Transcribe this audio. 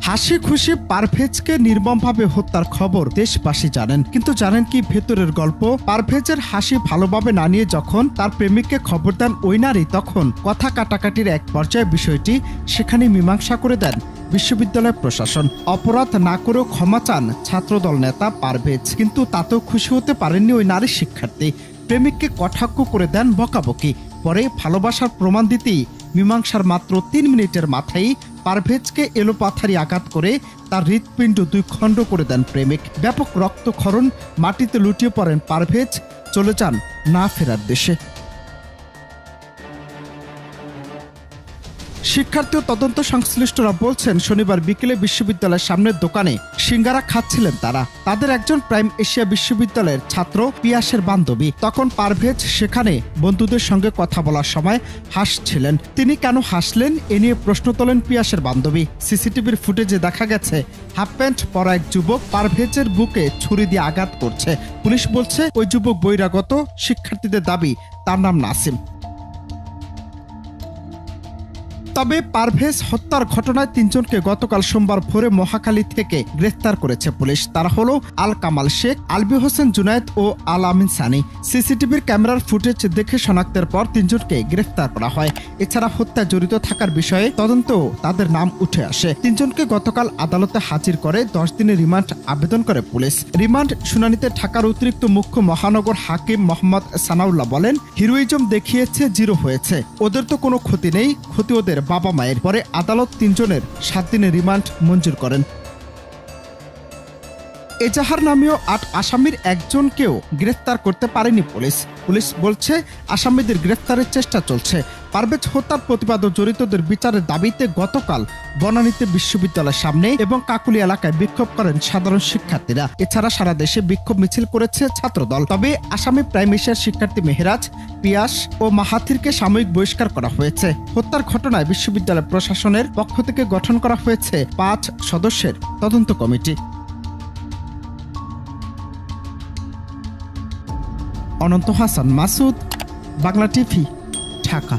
হাসি খুশি পারভেজকে নির্মমভাবে হত্যার খবর দেশবাসী জানেন, কিন্তু জানেন কি ভেতরের গল্প? পারভেজের হাসি ভালোভাবে না নিয়ে যখন তার প্রেমিককে খবর দেন ওই নারী, তখন কথা কাটাকাটির এক পর্যায়ে বিষয়টি সেখানে মীমাংসা করে দেন বিশ্ববিদ্যালয় প্রশাসন। অপরাধ না করেও ক্ষমা চান ছাত্রদল নেতা পারভেজ, কিন্তু তাতেও খুশি হতে পারেননি ওই নারী শিক্ষার্থী। প্রেমিককে কটাক্ষ করে দেন বকাবকি। পরে ভালোবাসার প্রমাণ দিতেই মীমাংসার মাত্র 3 মিনিটের মাথায় পারভেজকে এলোপাথারি আঘাত করে তার হৃৎপিণ্ড 2 খণ্ড করে দেন প্রেমিক। ব্যাপক রক্তক্ষরণ, মাটিতে লুটিয়ে পড়েন পারভেজ, চলে যান না ফেরার দেশে। শিক্ষার্থী ও তদন্ত সংশ্লিষ্টরা বলছেন, শনিবার বিকেলে বিশ্ববিদ্যালয়ের সামনের দোকানে সিঙ্গারা খাচ্ছিলেন তারা। তাদের একজন প্রাইম এশিয়া বিশ্ববিদ্যালয়ের ছাত্র পিয়াসের বান্ধবী। তখন পারভেজ সেখানে বন্ধুদের সঙ্গে কথা বলার সময় হাসছিলেন। তিনি কেন হাসলেন এ নিয়ে প্রশ্ন তোলেন পিয়াসের বান্ধবী। সিসিটিভির ফুটেজে দেখা গেছে হাফ প্যান্ট পরা এক যুবক পারভেজের বুকে ছুরি দিয়ে আঘাত করছে। পুলিশ বলছে ওই যুবক বহিরাগত। শিক্ষার্থীদের দাবি তার নাম নাসিম। তবে পারভেজ হত্যার ঘটনায় 3 জনকে গতকাল সোমবার ভোরে মহাখালী থেকে গ্রেফতার করেছে পুলিশ। তারা হলো আল কামাল শেখ, আলবি হোসেন জুনায়েদ ও আল আমিন সানি। সিসিটিভির ক্যামেরার ফুটেজ দেখে শনাক্তের পর 3 জনকে গ্রেফতার করা হয়। এছাড়া হত্যা জড়িত থাকার বিষয়ে তদন্তেও তাদের নাম উঠে আসে। 3 জনকে গতকাল আদালতে হাজির করে 10 দিনের রিমান্ড আবেদন করে পুলিশ। রিমান্ড শুনানিতে ঢাকার অতিরিক্ত মুখ্য মহানগর হাকিম মোহাম্মদ সানাউল্লাহ বলেন, হিরোইজম দেখিয়েছে, জিরো হয়েছে। ওদের তো কোনো ক্ষতি নেই, ক্ষতি ওদের বাবা মায়ের। পরে আদালত 3 জনের 7 দিনের রিমান্ড মঞ্জুর করেন। এজাহার নামীয় 8 আসামির একজনকেও গ্রেফতার করতে পারেনি পুলিশ। পুলিশ বলছে আসামিদের গ্রেফতারের চেষ্টা চলছে। পারভেজ হত্যার প্রতিবাদ ও জড়িতদের বিচারের দাবিতে গতকাল বনানীতে বিশ্ববিদ্যালয়ের সামনে এবং কাকুলি এলাকায় বিক্ষোভ করেন সাধারণ শিক্ষার্থীরা। এছাড়া সারা দেশে বিক্ষোভ মিছিল করেছে ছাত্রদল। তবে আসামি প্রাইম এশিয়ার শিক্ষার্থী মেহেরাজ, পিয়াস ও মাহাথিরকে সাময়িক বহিষ্কার করা হয়েছে। হত্যার ঘটনায় বিশ্ববিদ্যালয় প্রশাসনের পক্ষ থেকে গঠন করা হয়েছে 5 সদস্যের তদন্ত কমিটি। অনন্ত হাসান মাসুদ, বাংলা টিভি, ঢাকা।